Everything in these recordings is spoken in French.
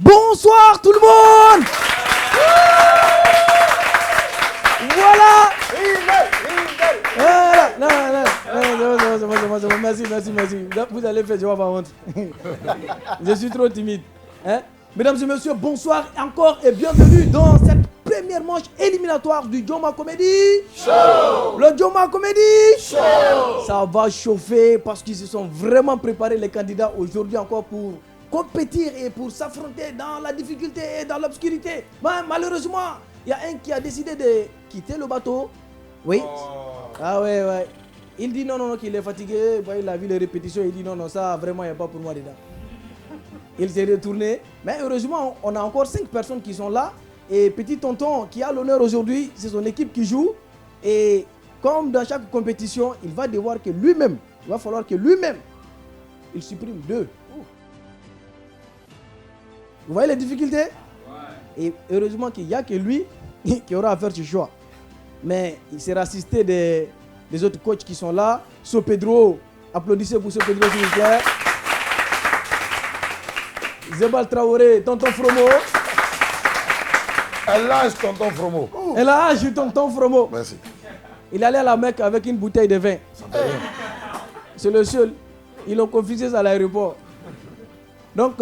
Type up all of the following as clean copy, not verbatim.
Bonsoir tout le monde. Voilà. Non, merci. Vous allez faire, je vais avoir honte. Je suis trop timide. Hein? Mesdames et messieurs, bonsoir encore et bienvenue dans cette première manche éliminatoire du Joma Comedy Show. Le Joma Comedy Show. Ça va chauffer parce qu'ils se sont vraiment préparés, les candidats, aujourd'hui encore pour compétir et pour s'affronter dans la difficulté et dans l'obscurité. Mais malheureusement, il y a un qui a décidé de quitter le bateau. Oui. Ah ouais. Il dit non, qu'il est fatigué. Il a vu les répétitions. Il dit non, ça vraiment, il n'y a pas pour moi dedans. Il s'est retourné. Mais heureusement, on a encore 5 personnes qui sont là. Et petit tonton qui a l'honneur aujourd'hui, c'est son équipe qui joue. Et comme dans chaque compétition, il va devoir que lui-même, il va falloir que lui-même, il supprime 2. Vous voyez les difficultés? Et heureusement qu'il n'y a que lui qui aura à faire ce choix. Mais il sera assisté des autres coachs qui sont là. So Pedro, applaudissez pour So Pedro s'il vous plaît. Zebal Traoré, tonton Fromo. LH tonton Fromo. LH tonton Fromo. Merci. Il allait à la Mecque avec une bouteille de vin. C'est le seul. Ils l'ont confisqué à l'aéroport. Donc,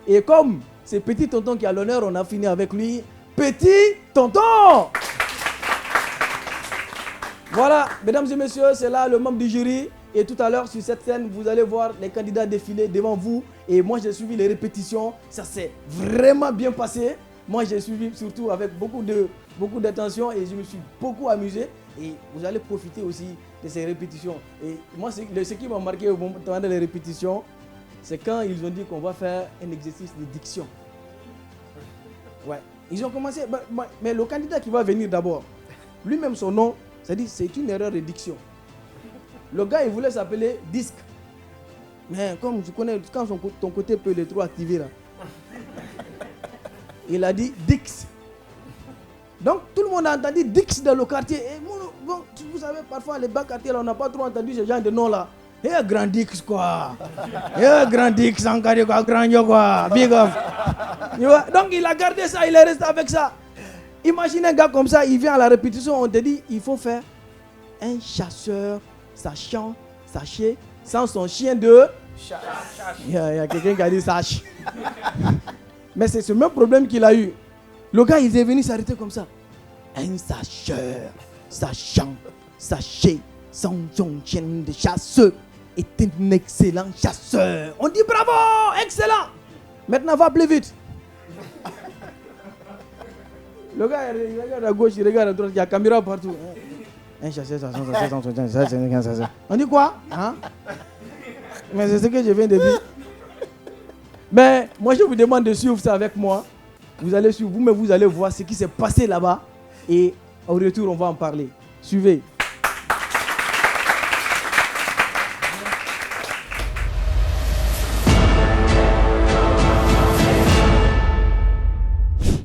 et comme c'est petit tonton qui a l'honneur, on a fini avec lui. Petit tonton! Voilà, mesdames et messieurs, c'est là le membre du jury. Et tout à l'heure, sur cette scène, vous allez voir les candidats défiler devant vous. Et moi, j'ai suivi les répétitions. Ça s'est vraiment bien passé. Moi, j'ai suivi surtout avec beaucoup d'attention et je me suis beaucoup amusé. Et vous allez profiter aussi de ces répétitions. Et moi, ce qui m'a marqué au moment de les répétitions, c'est quand ils ont dit qu'on va faire un exercice de diction. Ouais. Ils ont commencé, mais le candidat qui va venir d'abord, lui-même son nom, c'est une erreur de diction. Le gars, il voulait s'appeler Disque. Mais comme tu connais, quand ton côté peut être trop activé là, il a dit Dix. Donc tout le monde a entendu Dix dans le quartier. Et bon, vous savez, parfois les bas quartiers là, on n'a pas trop entendu ce genre de nom là. Eh, Grand Dix quoi. Eh, Grand Dix, encore quoi, Grand Yo quoi, big up. Donc il a gardé ça, il est resté avec ça. Imagine un gars comme ça, il vient à la répétition, on te dit, il faut faire un chasseur, sachant, sachez, sans son chien de chasse. Il y a quelqu'un qui a dit sache. Mais c'est ce même problème qu'il a eu. Le gars, il est venu s'arrêter comme ça. Un sacheur, sachant, sachez, sans son chien de chasse, est un excellent chasseur. On dit bravo, excellent. Maintenant, va plus vite. Le gars, il regarde à gauche, il regarde à droite, il y a la caméra partout. Un chasseur, on dit quoi? Hein? Mais c'est ce que je viens de dire. Mais moi, je vous demande de suivre ça avec moi. Vous allez suivre, vous allez voir ce qui s'est passé là-bas. Et au retour, on va en parler. Suivez.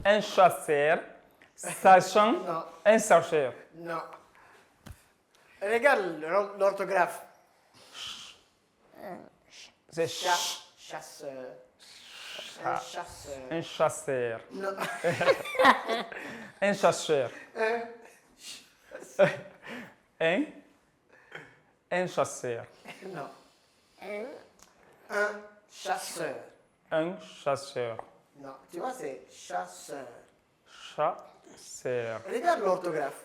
Un chasseur, sachant, un chercheur. Non. Regarde l'orthographe. C'est Chasseur. Un chasseur. un chasseur. Non. Un chasseur. Un chasseur. Non. Un chasseur. Un chasseur. Non. Tu vois, c'est chasseur. Chasseur. Regarde l'orthographe.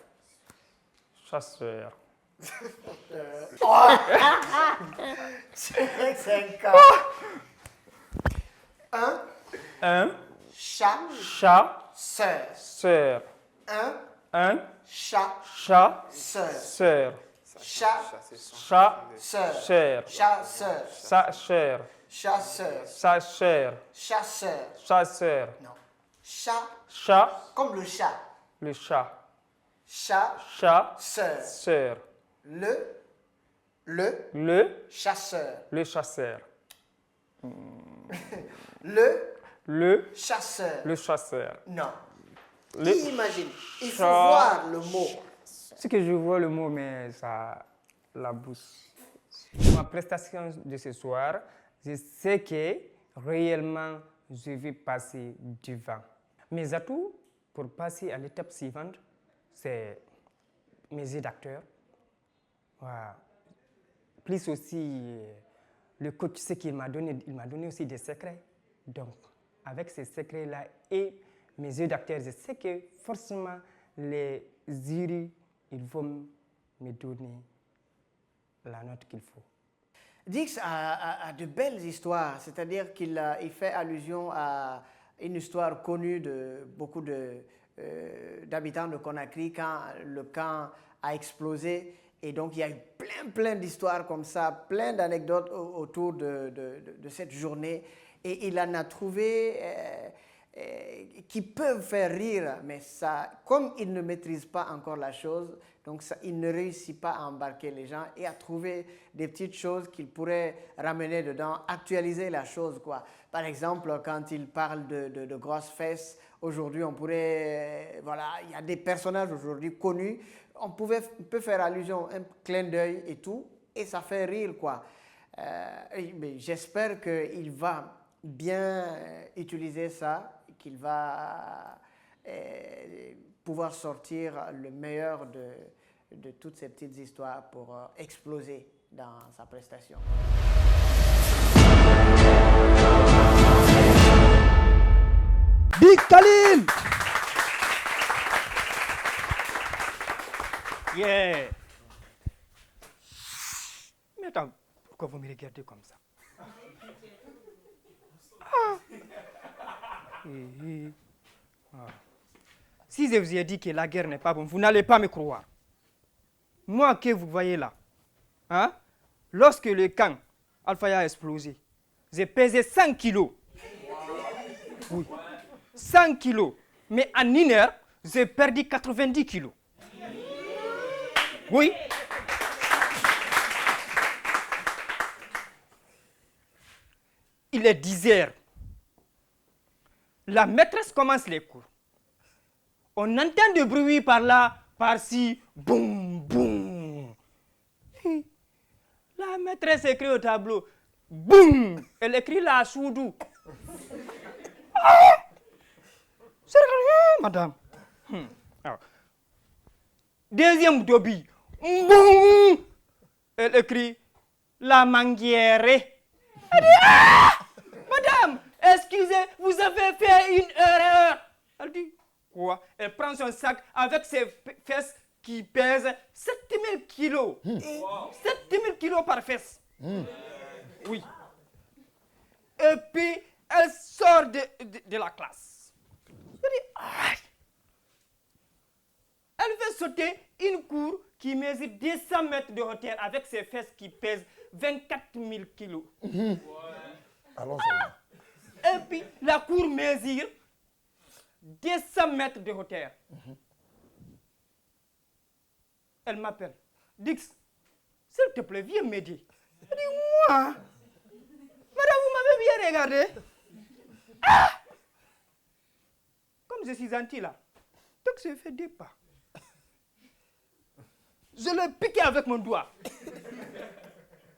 Chasseur. C'est un Un chasseur. chasseur. Un Chasseur. chasseur. Chasseur. Chasseur. Chasseur. Chasseur. Chasseur. Chasseur. Chasseur. Chasseur. Non. Chat. Chat. Comme le chat. Le chat. Chasseur. Chasseur. Le chasseur. Le chasseur. Le chasseur. Le chasseur. Non. Le Imagine, il faut chat- voir le mot. C'est que je vois le mot, mais ça la bouche. Ma prestation de ce soir, je sais que réellement je vais passer devant. Mes atouts pour passer à l'étape suivante, c'est mes jeux d'acteur. Voilà. Plus aussi, le coach, ce qu'il m'a donné, il m'a donné aussi des secrets. Donc, avec ces secrets-là et mes jeux d'acteur, je sais que forcément, les jurys, ils vont me donner la note qu'il faut. Dix a de belles histoires, c'est-à-dire qu'il fait allusion à une histoire connue de beaucoup d'habitants de Conakry quand le camp a explosé. Et donc, il y a eu plein d'histoires comme ça, plein d'anecdotes autour de cette journée. Et il en a trouvé qui peuvent faire rire, mais ça, comme il ne maîtrise pas encore la chose, donc ça, il ne réussit pas à embarquer les gens et à trouver des petites choses qu'il pourrait ramener dedans, actualiser la chose, quoi. Par exemple, quand il parle de grosses fesses, aujourd'hui, on pourrait, voilà, il y a des personnages aujourd'hui connus, on peut faire allusion, un clin d'œil et tout, et ça fait rire, quoi. Mais j'espère qu'il va bien utiliser ça, qu'il va pouvoir sortir le meilleur de toutes ces petites histoires pour exploser dans sa prestation. Big Khalil! Yeah! Mais attends, pourquoi vous me regardez comme ça? Si je vous ai dit que la guerre n'est pas bonne, vous n'allez pas me croire. Moi que vous voyez là, hein, lorsque le camp Al-Faya a explosé, j'ai pesé 100 kilos. Oui, 100 kilos. Mais en une heure, j'ai perdu 90 kilos. Oui. Il est 10 heures. La maîtresse commence les cours. On entend du bruit par là, par-ci, boum, boum. La maîtresse écrit au tableau, boum. Elle écrit la soudou. C'est rien, madame. Alors, deuxième dobi, boum. Elle écrit la manguière. Elle dit, madame, excusez, vous avez fait une erreur. Elle dit, quoi? Elle prend son sac avec ses fesses qui pèsent 7000 kilos. 7000 kilos par fesse. Oui. Et puis, elle sort de la classe. Elle dit, aïe. Elle fait sauter une cour qui mesure 200 mètres de hauteur avec ses fesses qui pèsent 24 000 kilos. Allons Et puis, la cour mesure 200 mètres de hauteur. Elle m'appelle. Dix, s'il te plaît, viens m'aider. Elle dit, moi, madame, vous m'avez bien regardé. Comme je suis gentil là, donc j'ai fait des pas. Je l'ai piqué avec mon doigt.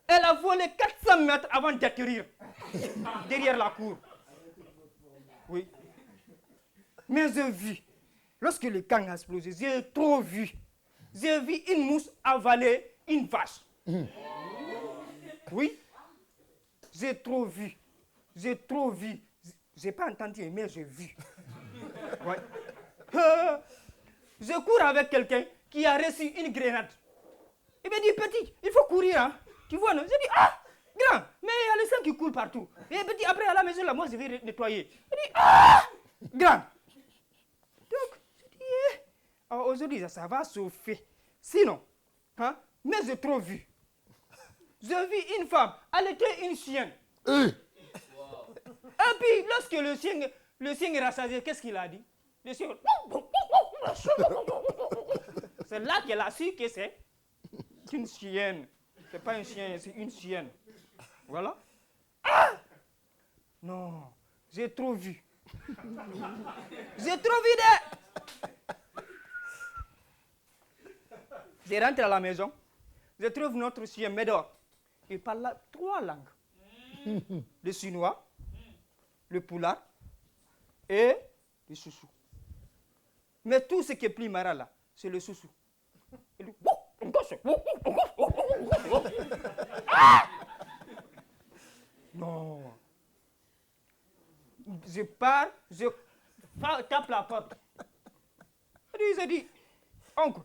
Elle a volé 400 mètres avant d'atterrir derrière la cour. Oui. Mais j'ai vu, lorsque le camp a explosé, j'ai trop vu. J'ai vu une mousse avaler une vache. Oui. J'ai trop vu. J'ai trop vu. J'ai pas entendu, mais j'ai vu. Ouais. Je cours avec quelqu'un qui a reçu une grenade. Il me dit, petit, il faut courir, hein. Tu vois, non? J'ai dit, ah, grand, mais il y a le sang qui coule partout. Et petit, après, à la maison, là, moi, je vais nettoyer. Il dit, ah, grand. Donc, je dis, aujourd'hui, ça va chauffer. Sinon, hein, mais j'ai trop vu. J'ai vu une femme allaiter une chienne. Et puis, lorsque le chien est rassasié, qu'est-ce qu'il a dit? Le chien... C'est là qu'elle a su que c'est une chienne. C'est pas un chien, c'est une chienne. Voilà. Ah! Non, j'ai trop vu. J'ai trop vu de... Je rentre à la maison, je trouve notre chien Médor. Il parle 3 langues. Le chinois, le poulard et le soussou. Mais tout ce qui est plus marrant là, c'est le soussou. Et lui, non. Je pars, je tape la porte. Je dis, oncle,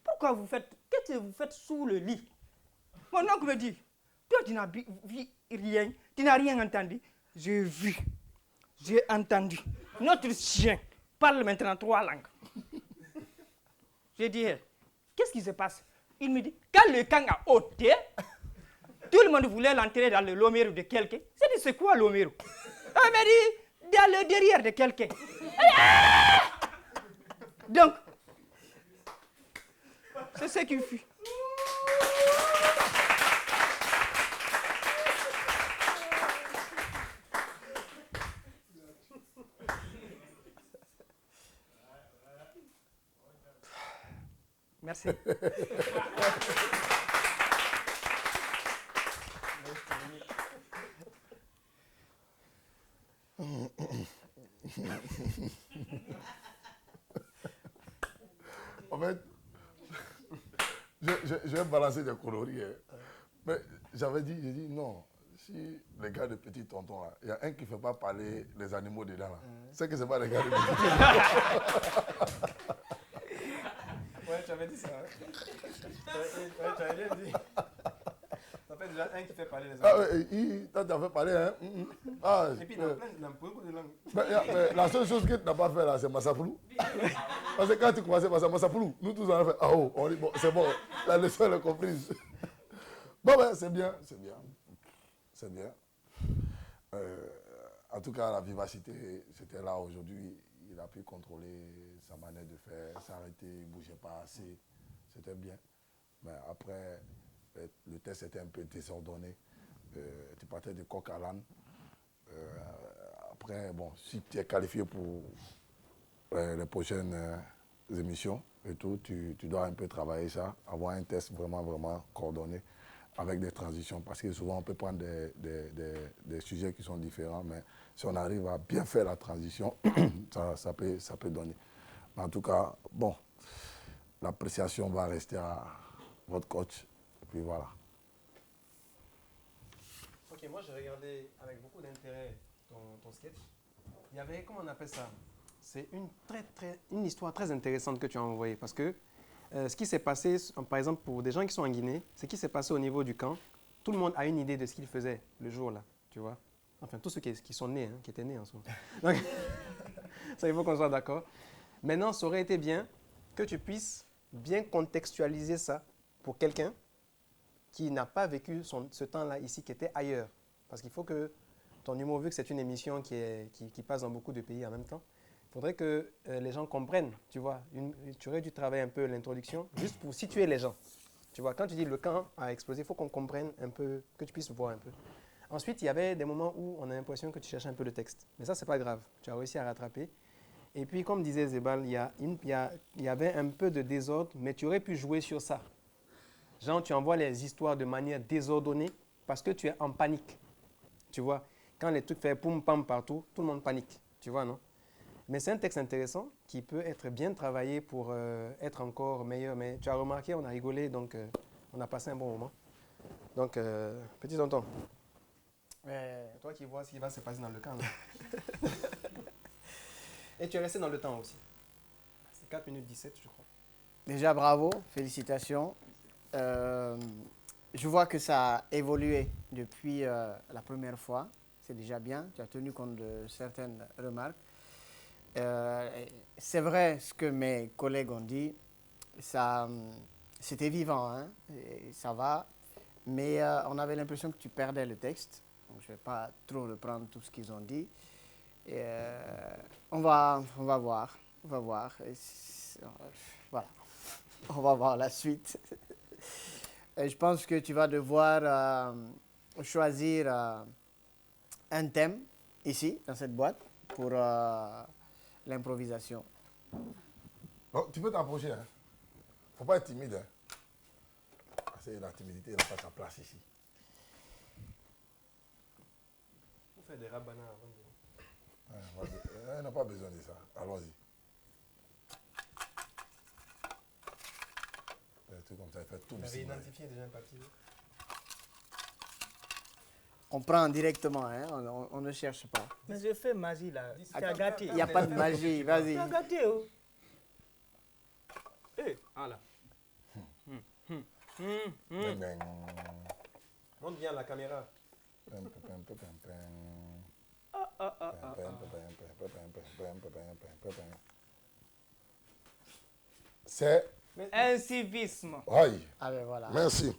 pourquoi vous faites, qu'est-ce que vous faites sous le lit? Mon oncle me dit, toi tu n'as vu rien, tu n'as rien entendu. J'ai vu, j'ai entendu. Notre chien parle maintenant 3 langues. J'ai dit, qu'est-ce qui se passe? Il me dit, quand le camp a ôté, tout le monde voulait l'enterrer dans le lomero de quelqu'un. J'ai dit, c'est quoi lomero? Il m'a dit, dans le derrière de quelqu'un. Donc, c'est ce qu'il fut. Merci. En fait, je vais balancer des coloris. Hein. Mais j'ai dit non. Si les gars de Petit Tonton, là, il y a un qui ne fait pas parler les animaux dedans. Là. C'est que ce n'est pas les gars de Petit Tonton. Ouais, tu avais dit ça. Hein? Ouais, tu avais bien dit. Ça fait déjà un qui fait parler les animaux. Ah, oui, toi, tu as fait parler. Hein? Ah, et puis, il y a plein de langues. Mais la seule chose que tu n'as pas fait là, c'est Massapoulou. Parce que quand tu commençais par ça, Massapoulou, nous tous on a fait ah oh, on dit bon, c'est bon, la leçon elle est comprise. Bon, ben, c'est bien, c'est bien. C'est bien. En tout cas, la vivacité, c'était là aujourd'hui. Il a pu contrôler sa manière de faire, s'arrêter, il ne bougeait pas assez. C'était bien. Mais après, le test était un peu désordonné. Tu partais de coq à l'âne. Après, bon, si tu es qualifié pour les prochaines émissions et tout, tu dois un peu travailler ça, avoir un test vraiment, vraiment coordonné avec des transitions. Parce que souvent, on peut prendre des sujets qui sont différents, mais si on arrive à bien faire la transition, ça peut donner. Mais en tout cas, bon, l'appréciation va rester à votre coach. Et puis voilà. Ok, moi j'ai regardé avec beaucoup d'intérêt ton sketch. Il y avait, comment on appelle ça? C'est une histoire très intéressante que tu as envoyée. Parce que ce qui s'est passé, par exemple, pour des gens qui sont en Guinée, ce qui s'est passé au niveau du camp, tout le monde a une idée de ce qu'il faisait le jour-là, tu vois. Enfin, tous ceux qui sont nés, hein, qui étaient nés en soi. Donc, ça, il faut qu'on soit d'accord. Maintenant, ça aurait été bien que tu puisses bien contextualiser ça pour quelqu'un qui n'a pas vécu ce temps-là ici, qui était ailleurs. Parce qu'il faut que ton humour, vu que c'est une émission qui passe dans beaucoup de pays en même temps, il faudrait que les gens comprennent, tu vois. Tu aurais dû travailler un peu l'introduction, juste pour situer les gens. Tu vois, quand tu dis le camp a explosé, il faut qu'on comprenne un peu, que tu puisses voir un peu. Ensuite, il y avait des moments où on a l'impression que tu cherches un peu le texte. Mais ça, ce n'est pas grave. Tu as réussi à rattraper. Et puis, comme disait Zebal, il y avait un peu de désordre, mais tu aurais pu jouer sur ça. Genre, tu envoies les histoires de manière désordonnée parce que tu es en panique. Tu vois, quand les trucs font poum pam partout, tout le monde panique. Tu vois, non? Mais c'est un texte intéressant qui peut être bien travaillé pour être encore meilleur. Mais tu as remarqué, on a rigolé, donc on a passé un bon moment. Donc, petit tonton, toi qui vois ce qui va se passer dans le camp. Et tu es resté dans le temps aussi. C'est 4 minutes 17, je crois. Déjà, bravo, félicitations. Je vois que ça a évolué depuis la première fois. C'est déjà bien. Tu as tenu compte de certaines remarques. C'est vrai ce que mes collègues ont dit. C'était vivant, hein, et ça va. Mais on avait l'impression que tu perdais le texte. Donc, je ne vais pas trop reprendre tout ce qu'ils ont dit. Et, on va voir. On va voir. Voilà. On va voir la suite. Et je pense que tu vas devoir choisir un thème ici, dans cette boîte, pour l'improvisation. Non, tu peux t'approcher. Il ne faut pas être timide. Hein. Parce que la timidité n'a pas sa place ici. Vous faites des rabanats avant de... Elle n'a pas besoin de ça. Allons-y. Un truc comme ça, il fait tout. Vous avez identifié déjà un papier? On prend directement, hein? On ne cherche pas. Mais je fais magie là. Tu as gâté. Il n'y a pas de magie, vas-y. Tu as gâté, oh. Eh, voilà. Montre bien la caméra. C'est... Incivisme. Aïe. Ah ben voilà. Merci.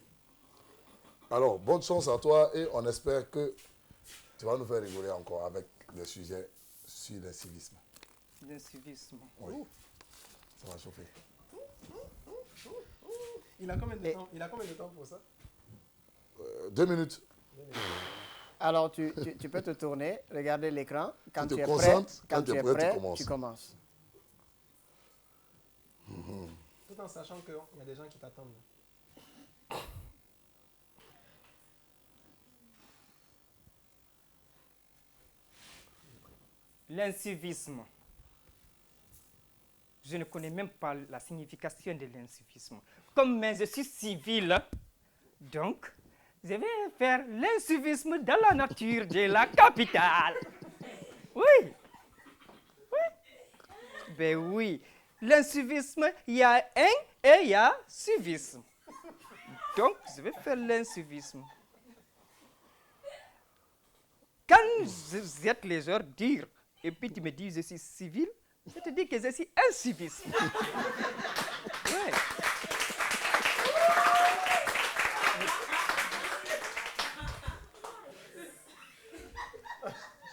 Alors, bonne chance à toi et on espère que tu vas nous faire rigoler encore avec des sujets sur le civisme. L'incivisme. Oui. Ça va chauffer. Il a combien de temps pour ça? 2 minutes. Alors, tu peux te tourner, regarder l'écran. Quand Tu tu te es prêt, concentres, quand quand tu tu es es prêt, prêt, tu commences. tu commences. Tout en sachant qu'il y a des gens qui t'attendent. L'incivisme. Je ne connais même pas la signification de l'incivisme. Comme mais je suis civil, donc je vais faire l'incivisme dans la nature de la capitale. Oui. Oui. Ben oui. L'incivisme, il y a un et il y a civisme. Donc, je vais faire l'incivisme. Quand vous êtes les ordures, et puis tu me dis je suis civil, je te dis que je suis inciviste. Ouais.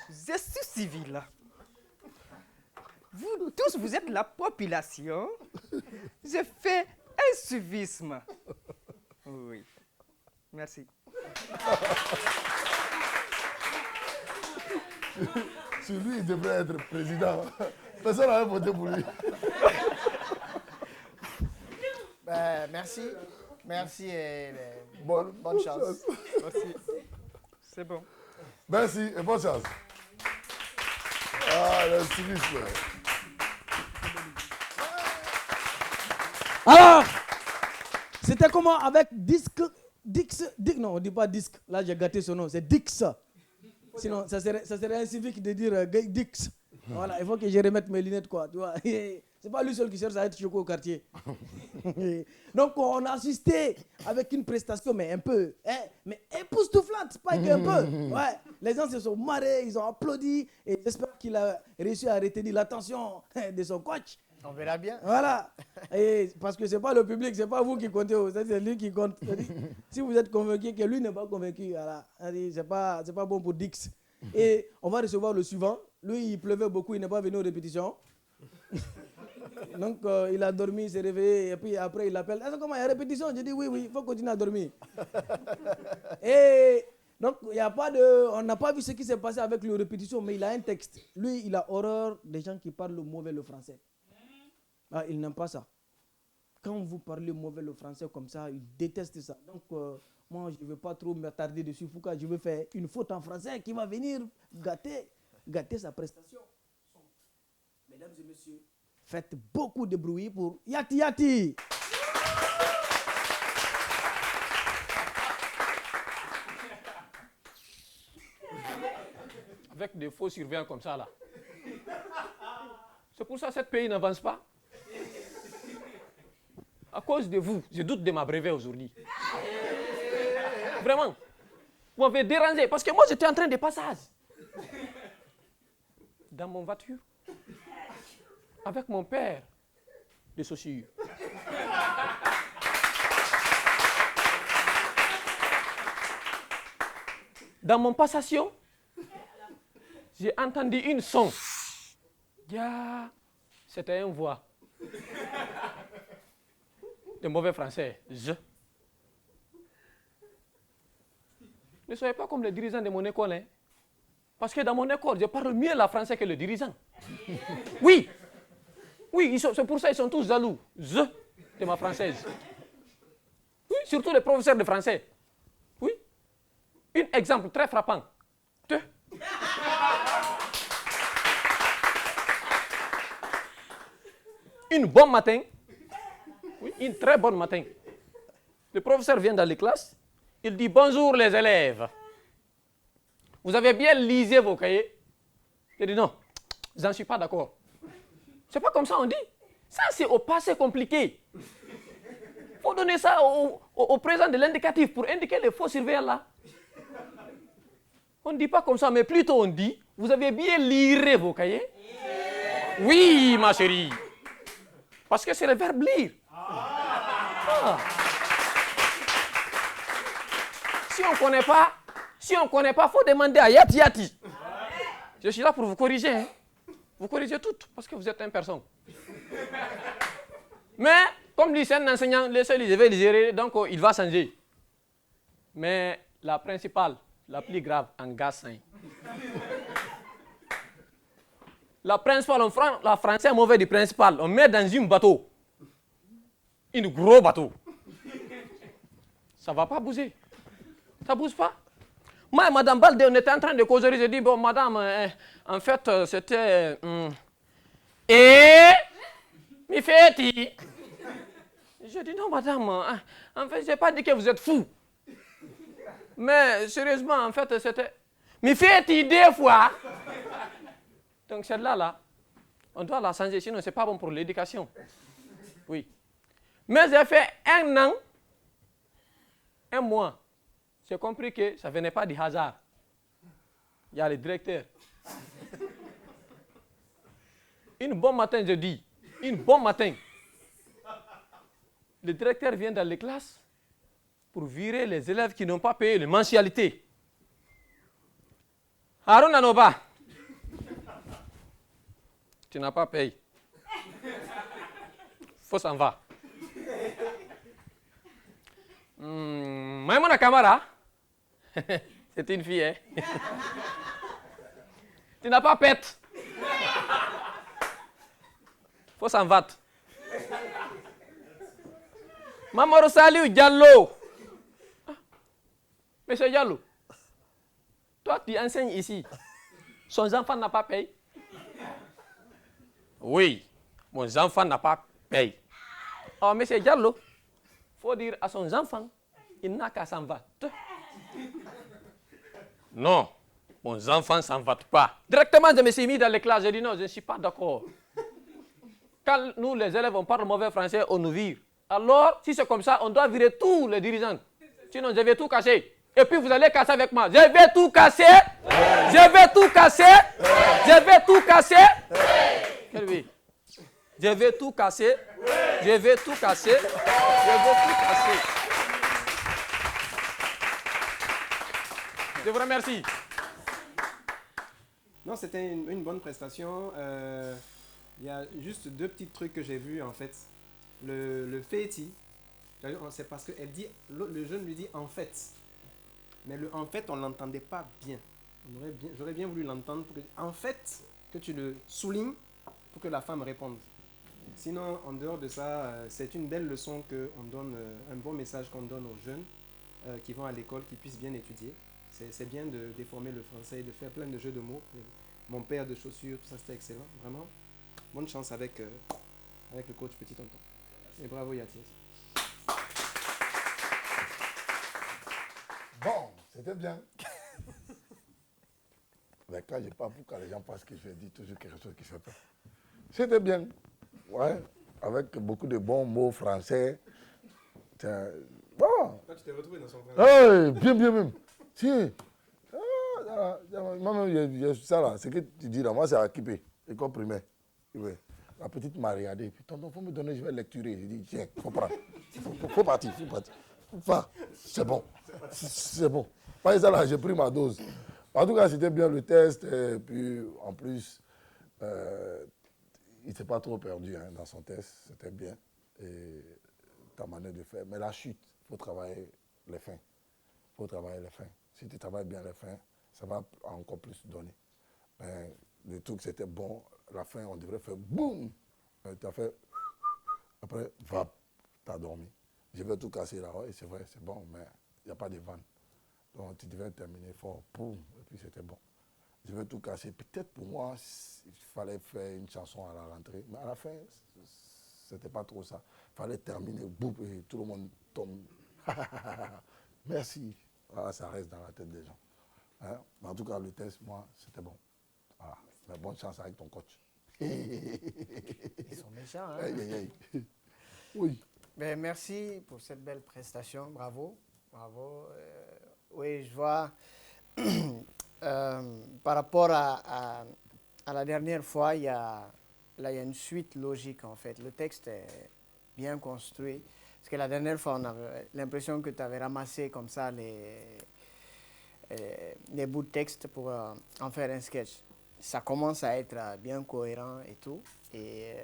Je suis civil. Vous tous, vous êtes la population. Je fais un civisme. Oui. Merci. Si lui, il devrait être président. Personne n'avait voté pour lui. Merci. Merci et Bonne chance. Merci. C'est bon. Merci et bonne chance. Ah, le civisme. Alors, c'était comment avec non, on dit pas disque. Là, j'ai gâté son nom. C'est Dix. Sinon, ça serait incivique de dire Dix. Voilà, il faut que je remette mes lunettes, quoi. Tu vois. C'est pas lui seul qui cherche à être choco au quartier. Donc, on a assisté avec une prestation, mais un peu, mais époustouflante, pas qu'un peu. Ouais. Les gens se sont marrés, ils ont applaudi, et j'espère qu'il a réussi à retenir l'attention de son coach. On verra bien. Voilà. Et parce que c'est pas le public, c'est pas vous qui comptez, c'est lui qui compte. Si vous êtes convaincu que lui n'est pas convaincu, voilà. C'est pas bon pour Dix. Et on va recevoir le suivant. Lui, il pleuvait beaucoup, il n'est pas venu aux répétitions. Donc, il a dormi, il s'est réveillé, et puis après, il appelle. Comment, il y a répétition? J'ai dit oui, il faut continuer à dormir. Et donc, on n'a pas vu ce qui s'est passé avec les répétitions, mais il a un texte. Lui, il a horreur des gens qui parlent mauvais le français. Ah, il n'aime pas ça. Quand vous parlez mauvais le français comme ça, il déteste ça. Donc, moi, je ne veux pas trop m'attarder dessus. Pourquoi je veux faire une faute en français qui va venir gâter sa prestation. Mesdames et messieurs, faites beaucoup de bruit pour Yati Yati. Avec des faux surveillants comme ça, là. C'est pour ça que ce pays n'avance pas. À cause de vous, je doute de ma brevet aujourd'hui. Vraiment. Vous m'avez dérangé parce que moi, j'étais en train de passage. Dans mon voiture. Avec mon père de Saussure. Dans mon passation, j'ai entendu une son. C'était une voix. De mauvais français. Ne soyez pas comme les dirigeants de mon école. Hein? Parce que dans mon école, je parle mieux le français que le dirigeant. Oui, c'est pour ça qu'ils sont tous jaloux. De ma française. Oui, surtout les professeurs de français. Oui. Un exemple très frappant. Une bonne matin, oui, une très bonne matin, le professeur vient dans les classes, il dit bonjour les élèves. Vous avez bien lisé vos cahiers? Il dit non, je n'en suis pas d'accord. C'est pas comme ça on dit. Ça c'est au passé compliqué. Il faut donner ça au présent de l'indicatif pour indiquer les faux surveillants là. On ne dit pas comme ça, mais plutôt on dit, vous avez bien lire vos cahiers? Oui, ma chérie. Parce que c'est le verbe lire. Ah. Si on ne connaît pas, il faut demander à Yati Yati. Je suis là pour vous corriger. Hein. Vous corrigez toutes, parce que vous êtes une personne. Mais, comme dit un enseignant, laissez-le, je vais le gérer, donc il va changer. Mais la principale, la plus grave, en gassin. La principale, la français est mauvais du principal. On met dans un bateau. Un gros bateau. Ça ne va pas bouger. Ça ne bouge pas. Moi et Madame Balde, on était en train de causer. Je dis, bon, Madame, en fait, c'était... et... mi fait. Je dis, non, Madame, en fait, je n'ai pas dit que vous êtes fou. Mais sérieusement, en fait, c'était... mi fait des fois. Donc, celle-là, on doit la changer, sinon ce n'est pas bon pour l'éducation. Oui. Mais j'ai fait 1 an, 1 mois. J'ai compris que ça ne venait pas du hasard. Il y a le directeur. Une bonne matin, je dis, une bonne matin. Le directeur vient dans les classes pour virer les élèves qui n'ont pas payé les mensualités. Harun Anoba, tu n'as pas payé. Faut s'en va. Maïmouna Kamara, c'est une fille, hein? Tu n'as pas pète. Faut s'en va. Mamadou Saliou Diallo. Monsieur Diallo, toi tu enseignes ici. Son enfant n'a pas payé. Oui, mon enfant n'a pas payé. Oh, monsieur Diallo, il faut dire à son enfant, il n'a qu'à s'en va. Non, mon enfant s'en va pas. Directement, je me suis mis dans les classes, j'ai dit non, je ne suis pas d'accord. Quand nous, les élèves, on parle mauvais français, on nous vire. Alors, si c'est comme ça, on doit virer tous les dirigeants. Sinon, je vais tout casser. Et puis, vous allez casser avec moi. Je vais tout casser. Je vais tout casser. Je vais tout casser. Je vais tout casser. Je vais tout casser. Je vais tout casser. Je vous remercie. Non, c'était une bonne prestation. Il y a juste 2 petits trucs que j'ai vus en fait. Le féti, c'est parce que elle dit, le jeune lui dit en fait. Mais le en fait, on ne l'entendait pas bien. J'aurais bien voulu l'entendre pour que, en fait, que tu le soulignes pour que la femme réponde. Sinon, en dehors de ça, c'est une belle leçon qu'on donne, un bon message qu'on donne aux jeunes qui vont à l'école, qui puissent bien étudier. C'est bien de déformer le français, de faire plein de jeux de mots. Mon père de chaussures, tout ça, c'était excellent. Vraiment, bonne chance avec le coach Petit Tonton. Et bravo Yati. Bon, c'était bien. Avec toi, je n'ai pas pour que les gens pensent que je dis toujours quelque chose qui ne fait pas. C'était bien. Ouais, avec beaucoup de bons mots français. Bon. Toi, tu t'es retrouvé dans son français. Hey, bien même. Si. Moi-même, ça là, ce que tu dis là, moi c'est à Kipé, école primaire. Oui. La petite m'a regardé, puis tonton, faut me donner, je vais lecturer. Je dis, tiens, faut prendre. Faut partir. Va, c'est bon. C'est bon. Pas ça là, j'ai pris ma dose. En tout cas, c'était bien le test. Et puis, en plus, il n'était pas trop perdu dans son test. C'était bien. Et ta manière de faire. Mais la chute, il faut travailler les fins. Si tu travailles bien les fins, ça va encore plus donner. Mais le truc, c'était bon. La fin, on devrait faire boum. Tu as fait. Après, va, tu as dormi. Je vais tout casser là. Oui, c'est vrai, c'est bon, mais il n'y a pas de vanne. Donc, tu devais terminer fort. Boum. Et puis, c'était bon. Je vais tout casser. Peut-être pour moi, il fallait faire une chanson à la rentrée. Mais à la fin, c'était pas trop ça. Il fallait terminer, boum, et tout le monde tombe. Merci. Voilà, ça reste dans la tête des gens. Hein? Mais en tout cas, le test, moi, c'était bon. Voilà. Mais bonne chance avec ton coach. Ils sont méchants, hein? Aïe, aïe, aïe. Oui. Ben, merci pour cette belle prestation. Bravo. Bravo. Oui, je vois. Par rapport à la dernière fois, là, il y a une suite logique, en fait. Le texte est bien construit. Parce que la dernière fois, on avait l'impression que tu avais ramassé comme ça les bouts de texte pour en faire un sketch. Ça commence à être bien cohérent et tout. Et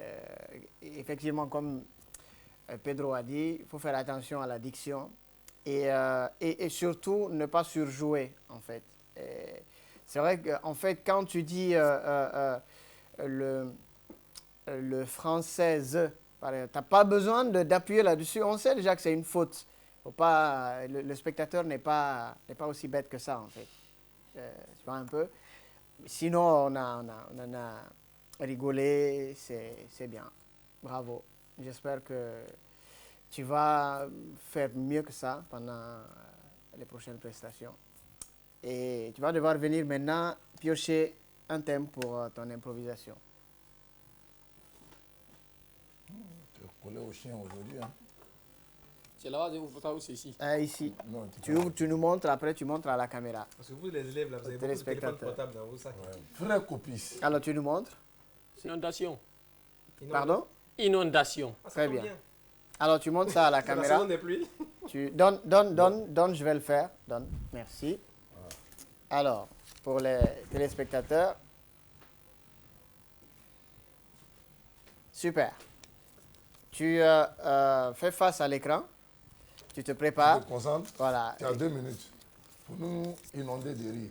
effectivement, comme Pedro a dit, il faut faire attention à la diction et surtout ne pas surjouer, en fait. C'est vrai qu'en fait, quand tu dis le français, tu n'as pas besoin d'appuyer là-dessus. On sait déjà que c'est une faute. Faut pas, le spectateur n'est pas aussi bête que ça, en fait. Tu vois un peu. Sinon, on en a rigolé, c'est bien. Bravo. J'espère que tu vas faire mieux que ça pendant les prochaines prestations. Et tu vas devoir venir maintenant piocher un thème pour ton improvisation. Tu es collé au chien aujourd'hui. Hein? C'est là-bas, vous savez où c'est ici. Ici. Non, Tu nous montres, après tu montres à la caméra. Parce que vous, les élèves, là, vous avez beaucoup de téléphones portables dans vos sacs. Ouais. Frère copice. Alors tu nous montres. Inondation. Pardon? Inondation. Ah, ça Très tombe bien. Alors tu montres ça à la C'est la caméra. saison des pluies. Tu donne, je vais le faire. Donne. Merci. Alors, pour les téléspectateurs. Super. Tu fais face à l'écran. Tu te prépares. Tu te concentres. Voilà. Tu as 2 minutes pour nous inonder de rire.